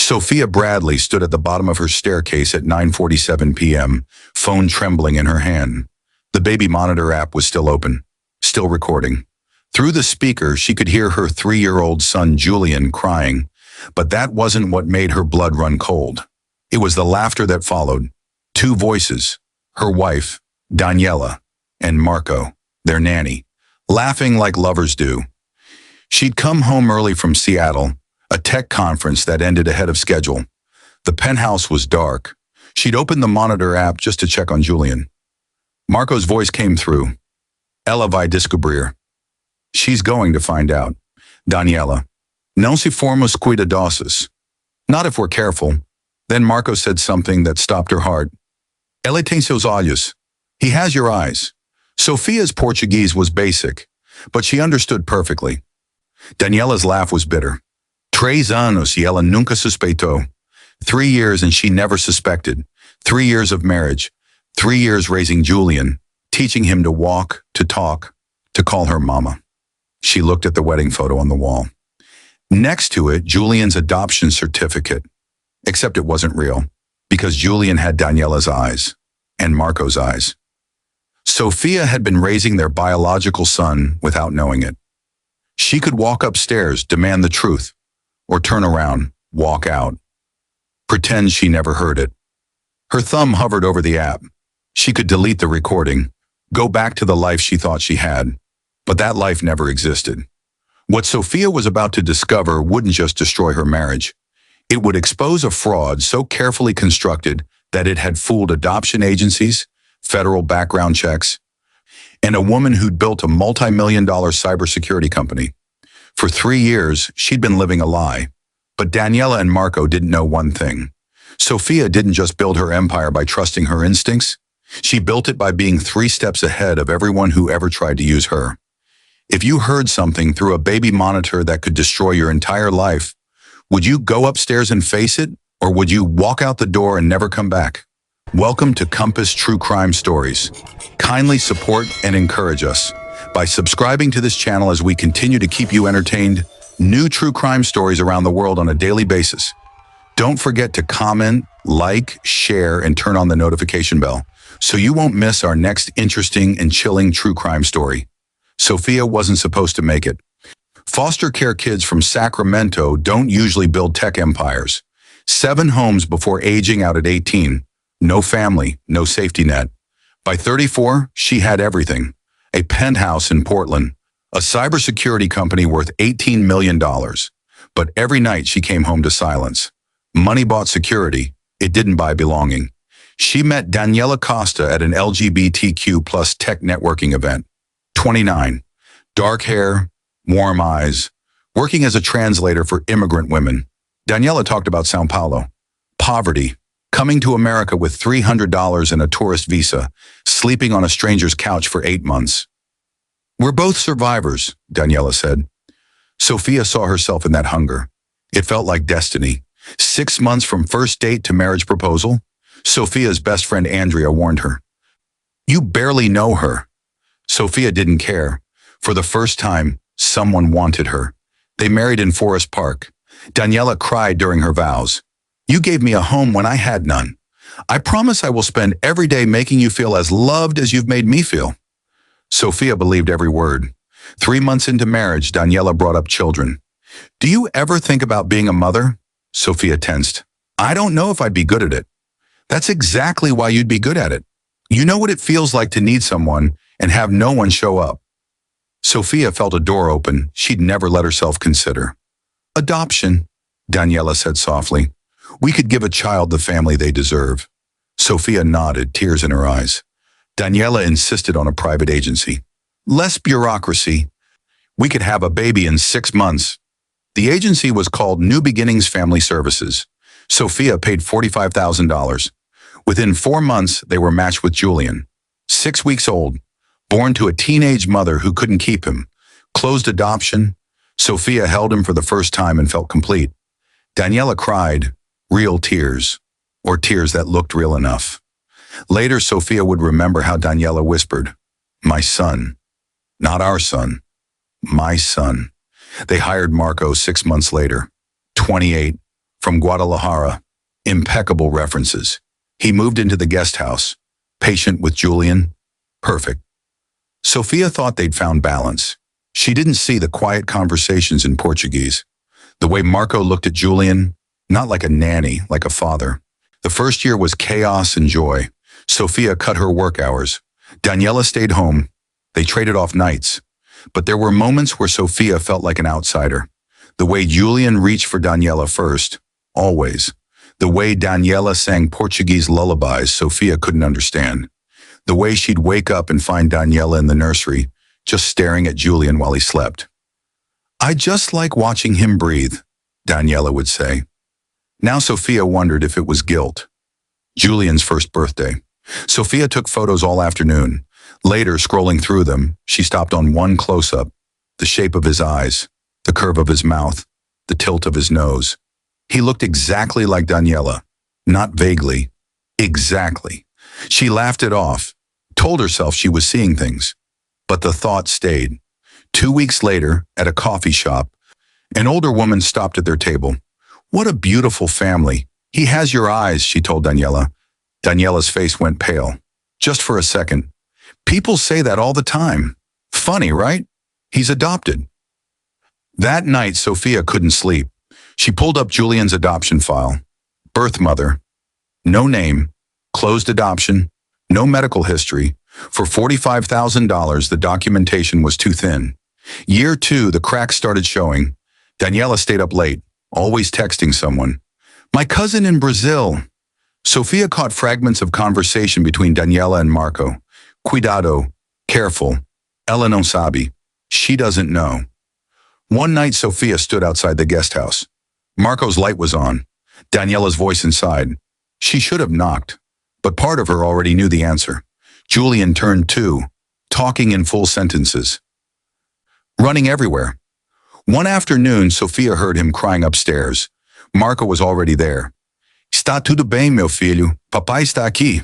Sophia Bradley stood at the bottom of her staircase at 9:47 p.m., phone trembling in her hand. The baby monitor app was still open, still recording. Through the speaker, she could hear her 3-year-old son Julian crying, but that wasn't what made her blood run cold. It was the laughter that followed. 2 voices, her wife, Daniela, and Marco, their nanny, laughing like lovers do. She'd come home early from Seattle, a tech conference that ended ahead of schedule. The penthouse was dark. She'd opened the monitor app just to check on Julian. Marco's voice came through. Ella vai descobrir. She's going to find out. Daniela. Não se formos cuidadosos. Not if we're careful. Then Marco said something that stopped her heart. Ele tem seus olhos. He has your eyes. Sophia's Portuguese was basic, but she understood perfectly. Daniela's laugh was bitter. 3 anos e ela nunca suspeitou. 3 years and she never suspected. 3 years of marriage. 3 years raising Julian, teaching him to walk, to talk, to call her mama. She looked at the wedding photo on the wall. Next to it, Julian's adoption certificate. Except it wasn't real, because Julian had Daniela's eyes, and Marco's eyes. Sophia had been raising their biological son without knowing it. She could walk upstairs, demand the truth, or turn around, walk out. Pretend she never heard it. Her thumb hovered over the app. She could delete the recording, go back to the life she thought she had, but that life never existed. What Sophia was about to discover wouldn't just destroy her marriage. It would expose a fraud so carefully constructed that it had fooled adoption agencies, federal background checks, and a woman who'd built a multi-million-dollar cybersecurity company. For 3 years, she'd been living a lie. But Daniela and Marco didn't know one thing. Sophia didn't just build her empire by trusting her instincts. She built it by being 3 steps ahead of everyone who ever tried to use her. If you heard something through a baby monitor that could destroy your entire life, would you go upstairs and face it, or would you walk out the door and never come back? Welcome to Compass True Crime Stories. Kindly support and encourage us by subscribing to this channel as we continue to keep you entertained. New true crime stories around the world on a daily basis. Don't forget to comment, like, share, and turn on the notification bell so you won't miss our next interesting and chilling true crime story. Sophia wasn't supposed to make it. Foster care kids from Sacramento don't usually build tech empires. 7 homes before aging out at 18. No family, no safety net. By 34, she had everything. A penthouse in Portland, a cybersecurity company worth $18 million. But every night she came home to silence. Money bought security. It didn't buy belonging. She met Daniela Costa at an LGBTQ plus tech networking event. 29. Dark hair, warm eyes, working as a translator for immigrant women. Daniela talked about Sao Paulo, poverty, coming to America with $300 and a tourist visa, sleeping on a stranger's couch for 8 months. We're both survivors, Daniela said. Sophia saw herself in that hunger. It felt like destiny. 6 months from first date to marriage proposal, Sophia's best friend Andrea warned her. You barely know her. Sophia didn't care. For the first time, someone wanted her. They married in Forest Park. Daniela cried during her vows. You gave me a home when I had none. I promise I will spend every day making you feel as loved as you've made me feel. Sophia believed every word. 3 months into marriage, Daniela brought up children. Do you ever think about being a mother? Sophia tensed. I don't know if I'd be good at it. That's exactly why you'd be good at it. You know what it feels like to need someone and have no one show up. Sophia felt a door open she'd never let herself consider. Adoption, Daniela said softly. We could give a child the family they deserve. Sophia nodded, tears in her eyes. Daniela insisted on a private agency. Less bureaucracy. We could have a baby in 6 months. The agency was called New Beginnings Family Services. Sophia paid $45,000. Within 4 months, they were matched with Julian. 6 weeks old, born to a teenage mother who couldn't keep him. Closed adoption. Sophia held him for the first time and felt complete. Daniela cried, real tears, or tears that looked real enough. Later, Sophia would remember how Daniela whispered, my son. Not our son. My son. They hired Marco 6 months later. 28, from Guadalajara. Impeccable references. He moved into the guest house. Patient with Julian. Perfect. Sophia thought they'd found balance. She didn't see the quiet conversations in Portuguese. The way Marco looked at Julian, not like a nanny, like a father. The first year was chaos and joy. Sophia cut her work hours. Daniela stayed home. They traded off nights. But there were moments where Sophia felt like an outsider. The way Julian reached for Daniela first, always. The way Daniela sang Portuguese lullabies Sophia couldn't understand. The way she'd wake up and find Daniela in the nursery, just staring at Julian while he slept. "I just like watching him breathe," Daniela would say. Now Sophia wondered if it was guilt. Julian's first birthday. Sophia took photos all afternoon. Later, scrolling through them, she stopped on one close-up. The shape of his eyes, the curve of his mouth, the tilt of his nose. He looked exactly like Daniela. Not vaguely. Exactly. She laughed it off, told herself she was seeing things. But the thought stayed. 2 weeks later, at a coffee shop, an older woman stopped at their table. "What a beautiful family. He has your eyes," she told Daniela. Daniela's face went pale. Just for a second. "People say that all the time. Funny, right? He's adopted." That night, Sophia couldn't sleep. She pulled up Julian's adoption file. Birth mother. No name. Closed adoption. No medical history. For $45,000, the documentation was too thin. Year 2, the cracks started showing. Daniela stayed up late, always texting someone. "My cousin in Brazil." Sophia caught fragments of conversation between Daniela and Marco. "Cuidado. Careful. Ela não sabe. She doesn't know." One night, Sophia stood outside the guest house. Marco's light was on. Daniela's voice inside. She should have knocked, but part of her already knew the answer. Julian turned too, talking in full sentences. Running everywhere. One afternoon, Sophia heard him crying upstairs. Marco was already there. "Está tudo bem, meu filho. Papai está aqui."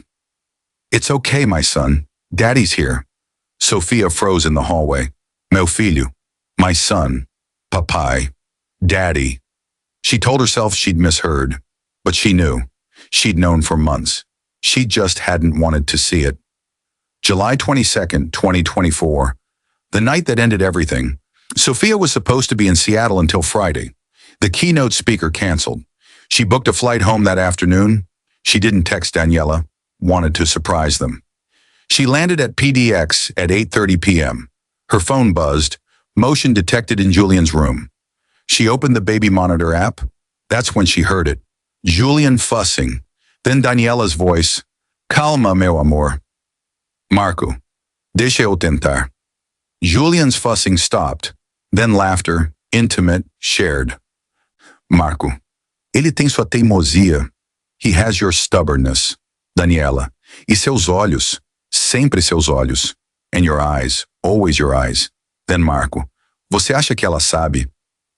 "It's okay, my son. Daddy's here." Sophia froze in the hallway. "Meu filho. My son. Papai. Daddy." She told herself she'd misheard, but she knew. She'd known for months. She just hadn't wanted to see it. July 22nd, 2024. The night that ended everything. Sophia was supposed to be in Seattle until Friday. The keynote speaker canceled. She booked a flight home that afternoon. She didn't text Daniela, wanted to surprise them. She landed at PDX at 8:30 p.m. Her phone buzzed, motion detected in Julian's room. She opened the baby monitor app. That's when she heard it. Julian fussing. Then Daniela's voice. "Calma, meu amor. Marco, deixa eu tentar." Julian's fussing stopped. Then laughter, intimate, shared. "Marco, ele tem sua teimosia. He has your stubbornness." Daniela, "E seus olhos, sempre seus olhos. And your eyes, always your eyes." Then Marco, "Você acha que ela sabe?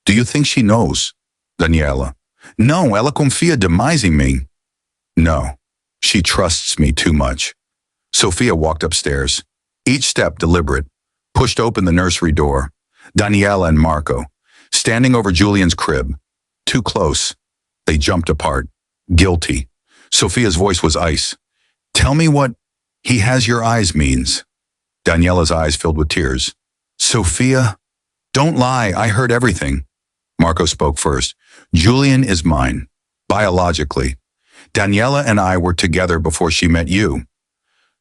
Do you think she knows?" Daniela, "Não, ela confia demais em mim." "No, she trusts me too much." Sophia walked upstairs. Each step deliberate. Pushed open the nursery door. Daniela and Marco, standing over Julian's crib. Too close. They jumped apart. Guilty. Sophia's voice was ice. "Tell me what 'he has your eyes' means." Daniela's eyes filled with tears. "Sophia, don't lie, I heard everything." Marco spoke first. "Julian is mine, biologically. Daniela and I were together before she met you."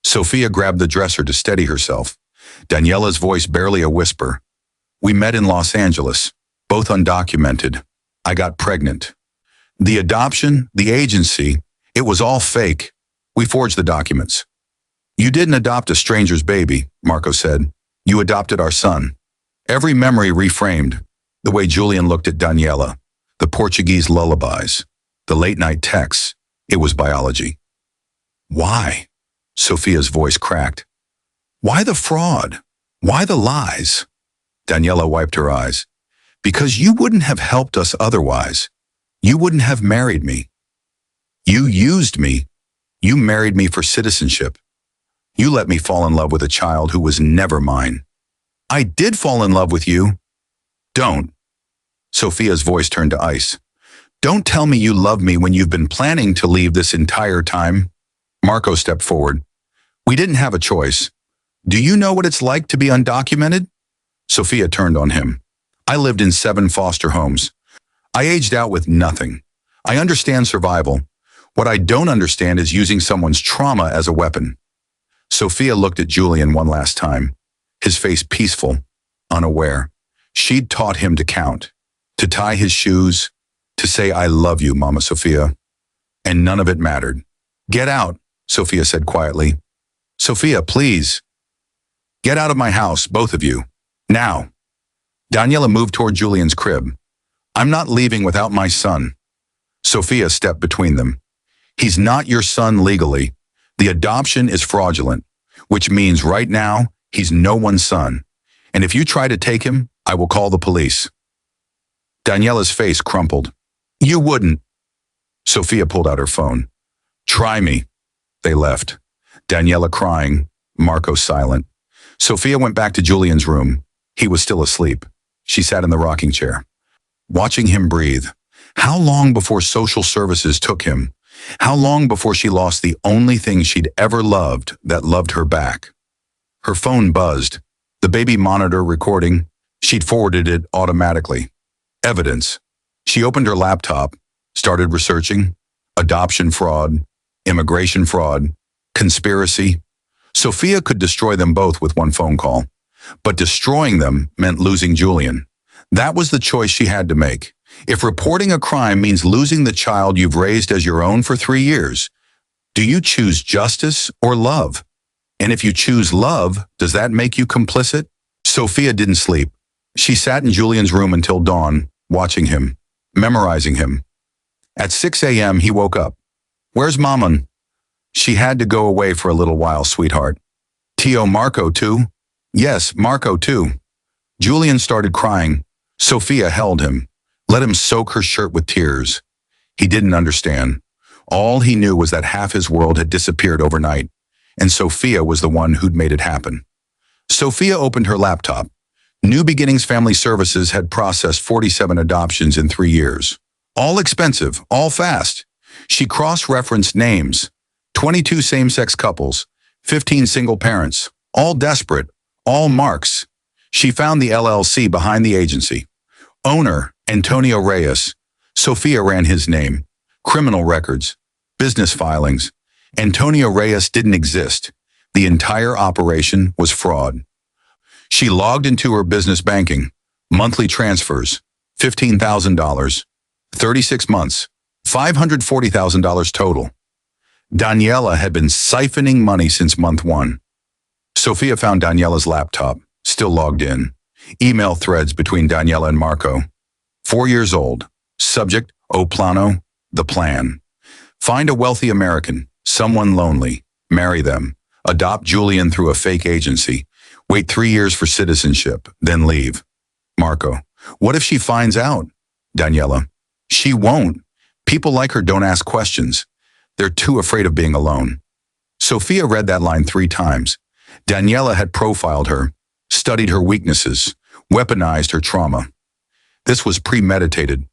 Sophia grabbed the dresser to steady herself. Daniela's voice barely a whisper. "We met in Los Angeles, both undocumented. I got pregnant. The adoption, the agency, it was all fake. We forged the documents." "You didn't adopt a stranger's baby," Marco said. "You adopted our son." Every memory reframed. The way Julian looked at Daniela, the Portuguese lullabies, the late-night texts. It was biology. "Why?" Sophia's voice cracked. "Why the fraud? Why the lies?" Daniela wiped her eyes. "Because you wouldn't have helped us otherwise. You wouldn't have married me. You used me. You married me for citizenship. You let me fall in love with a child who was never mine." "I did fall in love with you." "Don't." Sophia's voice turned to ice. Don't tell me you love me when you've been planning to leave this entire time. Marco stepped forward. We didn't have a choice. Do you know what it's like to be undocumented? Sophia turned on him. I lived in 7 foster homes. I aged out with nothing. I understand survival. What I don't understand is using someone's trauma as a weapon. Sophia looked at Julian one last time, his face peaceful, unaware. She'd taught him to count, to tie his shoes, to say, I love you, Mama Sophia. And none of it mattered. Get out, Sophia said quietly. Sophia, please. Get out of my house, both of you. Now. Daniela moved toward Julian's crib. I'm not leaving without my son. Sophia stepped between them. He's not your son legally. The adoption is fraudulent, which means right now, he's no one's son. And if you try to take him, I will call the police. Daniela's face crumpled. You wouldn't. Sophia pulled out her phone. Try me. They left. Daniela crying, Marco silent. Sophia went back to Julian's room. He was still asleep. She sat in the rocking chair, watching him breathe. How long before social services took him? How long before she lost the only thing she'd ever loved that loved her back? Her phone buzzed. The baby monitor recording. She'd forwarded it automatically. Evidence. She opened her laptop, started researching. Adoption fraud, immigration fraud, conspiracy. Sophia could destroy them both with one phone call. But destroying them meant losing Julian. That was the choice she had to make. If reporting a crime means losing the child you've raised as your own for 3 years, do you choose justice or love? And if you choose love, does that make you complicit? Sophia didn't sleep. She sat in Julian's room until dawn, watching him, memorizing him. At 6 a.m., he woke up. Where's Mama? She had to go away for a little while, sweetheart. Tio, Marco too? Yes, Marco too. Julian started crying. Sophia held him, let him soak her shirt with tears. He didn't understand. All he knew was that half his world had disappeared overnight, and Sophia was the one who'd made it happen. Sophia opened her laptop. New Beginnings Family Services had processed 47 adoptions in 3 years. All expensive, all fast. She cross-referenced names. 22 same-sex couples, 15 single parents, all desperate, all marks. She found the LLC behind the agency. Owner, Antonio Reyes. Sophia ran his name. Criminal records, business filings. Antonio Reyes didn't exist. The entire operation was fraud. She logged into her business banking. Monthly transfers, $15,000. 36 months, $540,000 total. Daniela had been siphoning money since month 1. Sophia found Daniela's laptop, still logged in. Email threads between Daniela and Marco. 4 years old. Subject, O Plano, the plan. Find a wealthy American, someone lonely. Marry them. Adopt Julian through a fake agency. Wait 3 years for citizenship, then leave. Marco, what if she finds out? Daniela, she won't. People like her don't ask questions. They're too afraid of being alone. Sophia read that line 3 times. Daniela had profiled her, studied her weaknesses, weaponized her trauma. This was premeditated.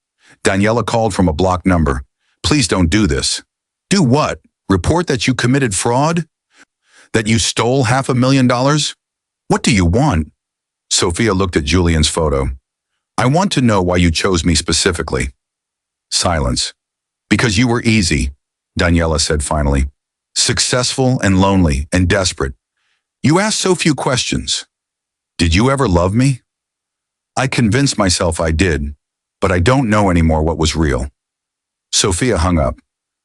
Daniela called from a blocked number. Please don't do this. Do what? Report that you committed fraud? That you stole $500,000? What do you want? Sophia looked at Julian's photo. I want to know why you chose me specifically. Silence. Because you were easy, Daniela said finally. Successful and lonely and desperate. You asked so few questions. Did you ever love me? I convinced myself I did, but I don't know anymore what was real. Sophia hung up.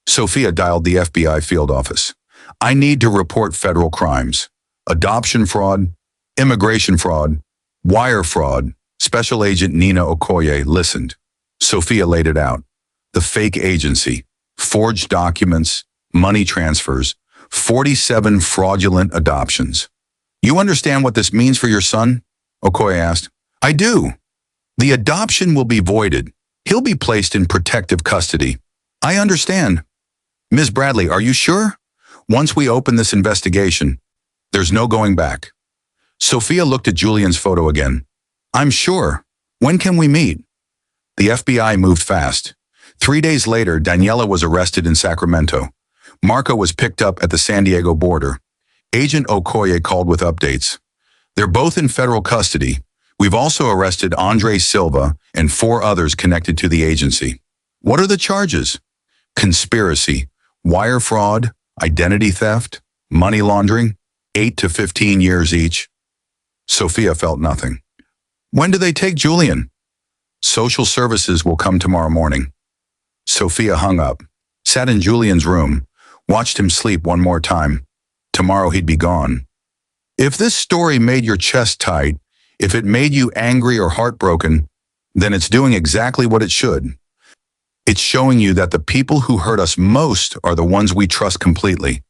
Sophia dialed the FBI field office. I need to report federal crimes. Adoption fraud, immigration fraud, wire fraud. Special Agent Nina Okoye listened. Sophia laid it out. The fake agency, forged documents, money transfers, 47 fraudulent adoptions. You understand what this means for your son? Okoye asked. I do. The adoption will be voided. He'll be placed in protective custody. I understand. Ms. Bradley, are you sure? Once we open this investigation, there's no going back. Sophia looked at Julian's photo again. I'm sure. When can we meet? The FBI moved fast. 3 days later, Daniela was arrested in Sacramento. Marco was picked up at the San Diego border. Agent Okoye called with updates. They're both in federal custody. We've also arrested Andre Silva and 4 others connected to the agency. What are the charges? Conspiracy, wire fraud, identity theft, money laundering, 8 to 15 years each. Sophia felt nothing. When do they take Julian? Social services will come tomorrow morning. Sophia hung up, sat in Julian's room, watched him sleep one more time. Tomorrow he'd be gone. If this story made your chest tight, if it made you angry or heartbroken, then it's doing exactly what it should. It's showing you that the people who hurt us most are the ones we trust completely.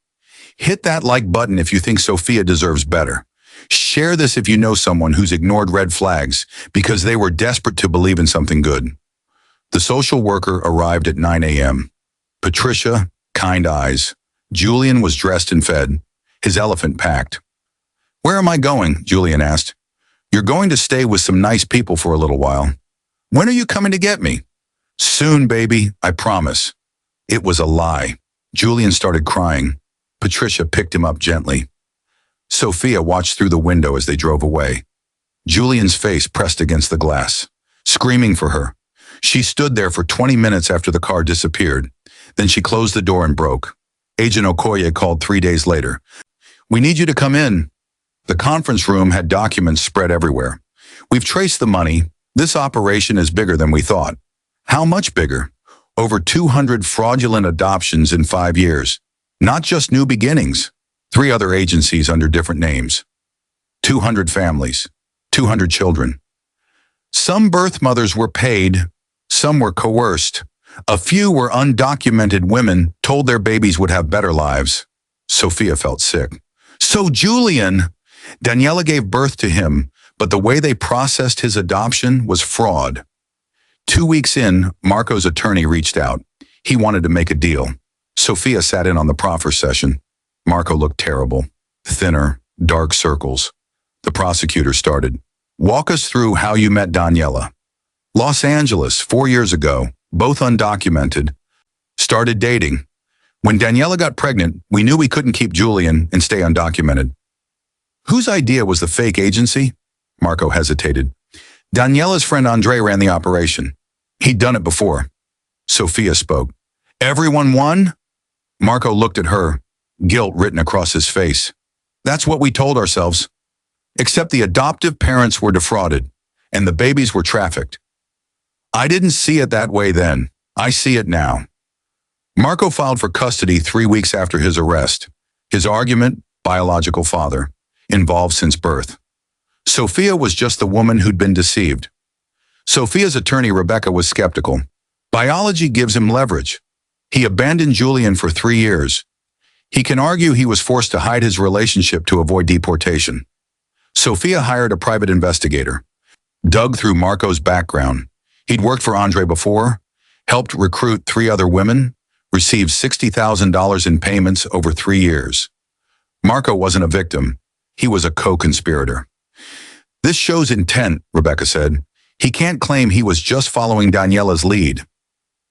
Hit that like button if you think Sophia deserves better. Share this if you know someone who's ignored red flags because they were desperate to believe in something good. The social worker arrived at 9 a.m. Patricia, kind eyes. Julian was dressed and fed, his elephant packed. Where am I going? Julian asked. You're going to stay with some nice people for a little while. When are you coming to get me? Soon, baby, I promise. It was a lie. Julian started crying. Patricia picked him up gently. Sophia watched through the window as they drove away. Julian's face pressed against the glass, screaming for her. She stood there for 20 minutes after the car disappeared. Then she closed the door and broke. Agent Okoye called 3 days later. We need you to come in. The conference room had documents spread everywhere. We've traced the money. This operation is bigger than we thought. How much bigger? Over 200 fraudulent adoptions in 5 years. Not just New Beginnings. 3 other agencies under different names. 200 families. 200 children. Some birth mothers were paid. Some were coerced. A few were undocumented women told their babies would have better lives. Sophia felt sick. So Julian, Daniela gave birth to him, but the way they processed his adoption was fraud. 2 weeks in, Marco's attorney reached out. He wanted to make a deal. Sophia sat in on the proffer session. Marco looked terrible. Thinner, dark circles. The prosecutor started. Walk us through how you met Daniela. Los Angeles, 4 years ago, both undocumented. Started dating. When Daniela got pregnant, we knew we couldn't keep Julian and stay undocumented. Whose idea was the fake agency? Marco hesitated. Daniela's friend Andre ran the operation. He'd done it before. Sophia spoke. Everyone won? Marco looked at her, guilt written across his face. That's what we told ourselves. Except the adoptive parents were defrauded, and the babies were trafficked. I didn't see it that way then. I see it now. Marco filed for custody 3 weeks after his arrest. His argument, biological father, involved since birth. Sophia was just the woman who'd been deceived. Sophia's attorney, Rebecca, was skeptical. Biology gives him leverage. He abandoned Julian for 3 years. He can argue he was forced to hide his relationship to avoid deportation. Sophia hired a private investigator, dug through Marco's background. He'd worked for Andre before, helped recruit 3 other women, received $60,000 in payments over 3 years. Marco wasn't a victim. He was a co-conspirator. This shows intent, Rebecca said. He can't claim he was just following Daniela's lead.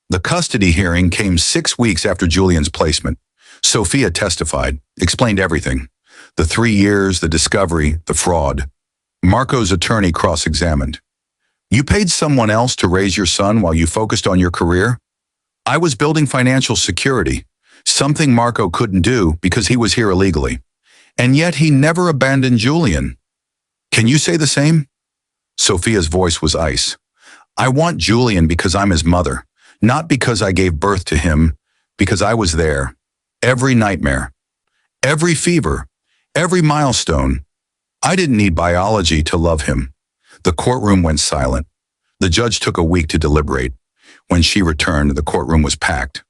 The custody hearing came 6 weeks after Julian's placement. Sophia testified, explained everything. The 3 years, the discovery, the fraud. Marco's attorney cross-examined. You paid someone else to raise your son while you focused on your career? I was building financial security, something Marco couldn't do because he was here illegally. And yet he never abandoned Julian. Can you say the same? Sophia's voice was ice. I want Julian because I'm his mother, not because I gave birth to him, because I was there. Every nightmare, every fever, every milestone. I didn't need biology to love him. The courtroom went silent. The judge took a week to deliberate. When she returned, the courtroom was packed.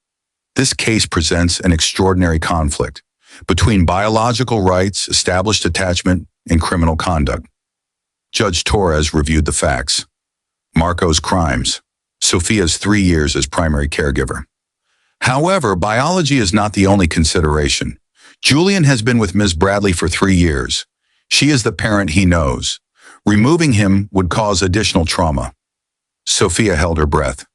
This case presents an extraordinary conflict between biological rights, established attachment, and criminal conduct. Judge Torres reviewed the facts. Marco's crimes, Sophia's 3 years as primary caregiver. However, biology is not the only consideration. Julian has been with Ms. Bradley for 3 years. She is the parent he knows. Removing him would cause additional trauma. Sophia held her breath.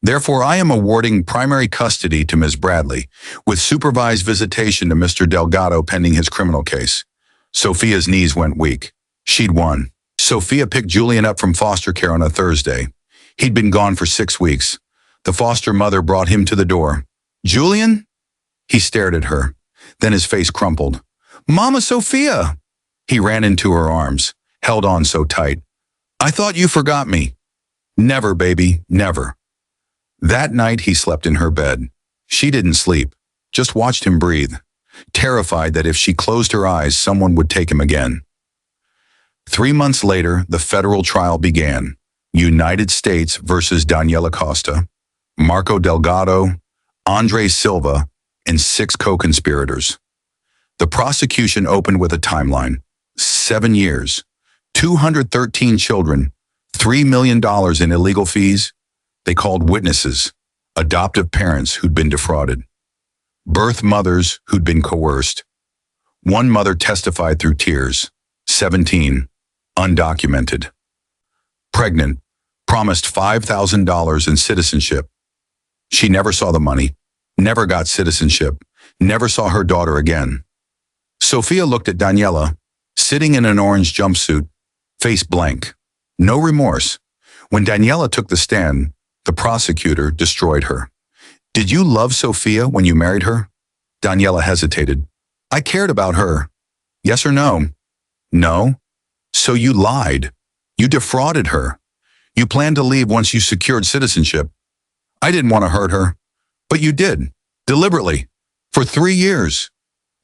Therefore, I am awarding primary custody to Ms. Bradley, with supervised visitation to Mr. Delgado pending his criminal case. Sophia's knees went weak. She'd won. Sophia picked Julian up from foster care on a Thursday. He'd been gone for 6 weeks. The foster mother brought him to the door. "Julian?" He stared at her. Then his face crumpled. "Mama Sophia!" He ran into her arms, held on so tight. "I thought you forgot me." "Never, baby, never." That night he slept in her bed. She didn't sleep, just watched him breathe, terrified that if she closed her eyes, someone would take him again. 3 months later, the federal trial began. United States versus Daniela Costa, Marco Delgado, Andre Silva, and 6 co-conspirators. The prosecution opened with a timeline. 7 years, 213 children, $3 million in illegal fees. They called witnesses, adoptive parents who'd been defrauded, birth mothers who'd been coerced. One mother testified through tears, 17, undocumented. Pregnant, promised $5,000 in citizenship. She never saw the money, never got citizenship, never saw her daughter again. Sophia looked at Daniela, sitting in an orange jumpsuit, face blank, no remorse. When Daniela took the stand, the prosecutor destroyed her. "Did you love Sophia when you married her?" Daniela hesitated. "I cared about her." "Yes or no?" "No." "So you lied. You defrauded her. You planned to leave once you secured citizenship." "I didn't want to hurt her." "But you did. Deliberately. For 3 years."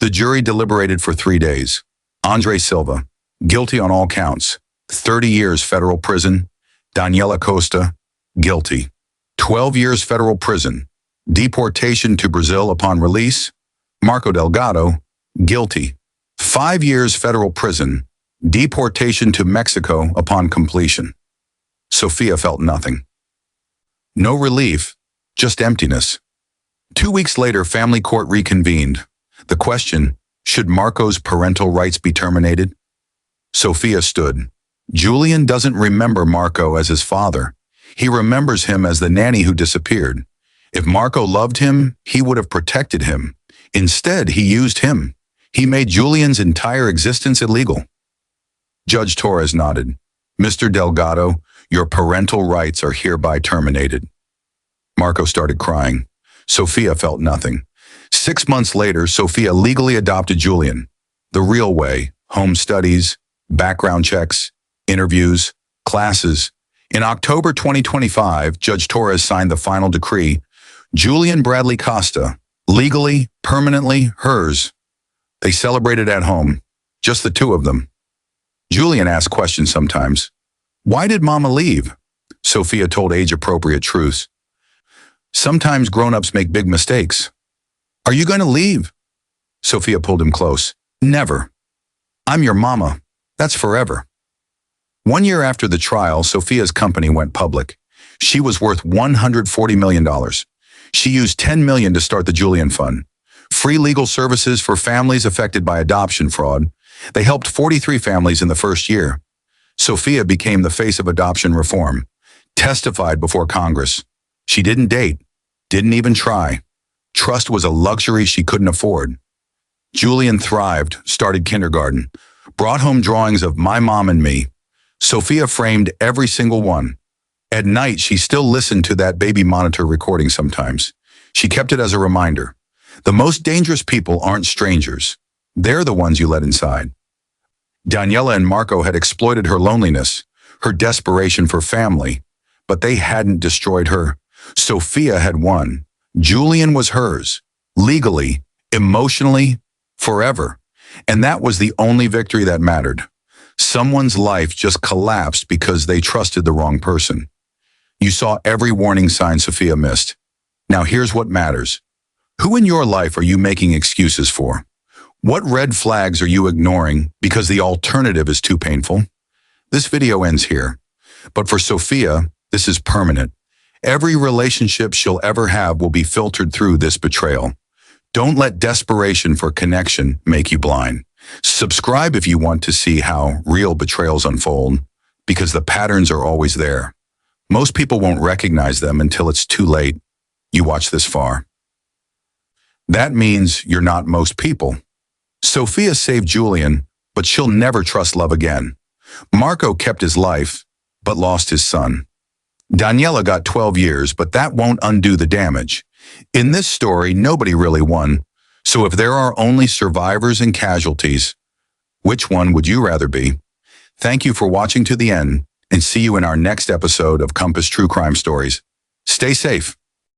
The jury deliberated for 3 days. Andre Silva, guilty on all counts. 30 years federal prison. Daniela Costa, guilty. 12 years federal prison. Deportation to Brazil upon release. Marco Delgado, guilty. 5 years federal prison. Deportation to Mexico upon completion. Sophia felt nothing. No relief, just emptiness. 2 weeks later, family court reconvened. The question, should Marco's parental rights be terminated? Sophia stood. Julian doesn't remember Marco as his father. He remembers him as the nanny who disappeared. If Marco loved him, he would have protected him. Instead, he used him. He made Julian's entire existence illegal. Judge Torres nodded. "Mr. Delgado, your parental rights are hereby terminated." Marco started crying. Sophia felt nothing. 6 months later, Sophia legally adopted Julian. The real way, home studies, background checks, interviews, classes. In October 2025, Judge Torres signed the final decree. Julian Bradley Costa, legally, permanently hers. They celebrated at home, just the two of them. Julian asked questions sometimes. "Why did Mama leave?" Sophia told age-appropriate truths. "Sometimes grown-ups make big mistakes." "Are you going to leave?" Sophia pulled him close. "Never. I'm your mama. That's forever." 1 year after the trial, Sophia's company went public. She was worth $140 million. She used $10 million to start the Julian Fund. Free legal services for families affected by adoption fraud. They helped 43 families in the first year. Sophia became the face of adoption reform, testified before Congress. She didn't date, didn't even try. Trust was a luxury she couldn't afford. Julian thrived, started kindergarten, brought home drawings of my mom and me. Sophia framed every single one. At night, she still listened to that baby monitor recording sometimes. She kept it as a reminder. The most dangerous people aren't strangers. They're the ones you let inside. Daniela and Marco had exploited her loneliness, her desperation for family, but they hadn't destroyed her. Sophia had won. Julian was hers, legally, emotionally, forever. And that was the only victory that mattered. Someone's life just collapsed because they trusted the wrong person. You saw every warning sign Sophia missed. Now here's what matters. Who in your life are you making excuses for? What red flags are you ignoring because the alternative is too painful? This video ends here. But for Sophia, this is permanent. Every relationship she'll ever have will be filtered through this betrayal. Don't let desperation for connection make you blind. Subscribe if you want to see how real betrayals unfold, because the patterns are always there. Most people won't recognize them until it's too late. You watch this far. That means you're not most people. Sophia saved Julian, but she'll never trust love again. Marco kept his life, but lost his son. Daniela got 12 years, but that won't undo the damage. In this story, nobody really won. So if there are only survivors and casualties, which one would you rather be? Thank you for watching to the end, and see you in our next episode of Compass True Crime Stories. Stay safe.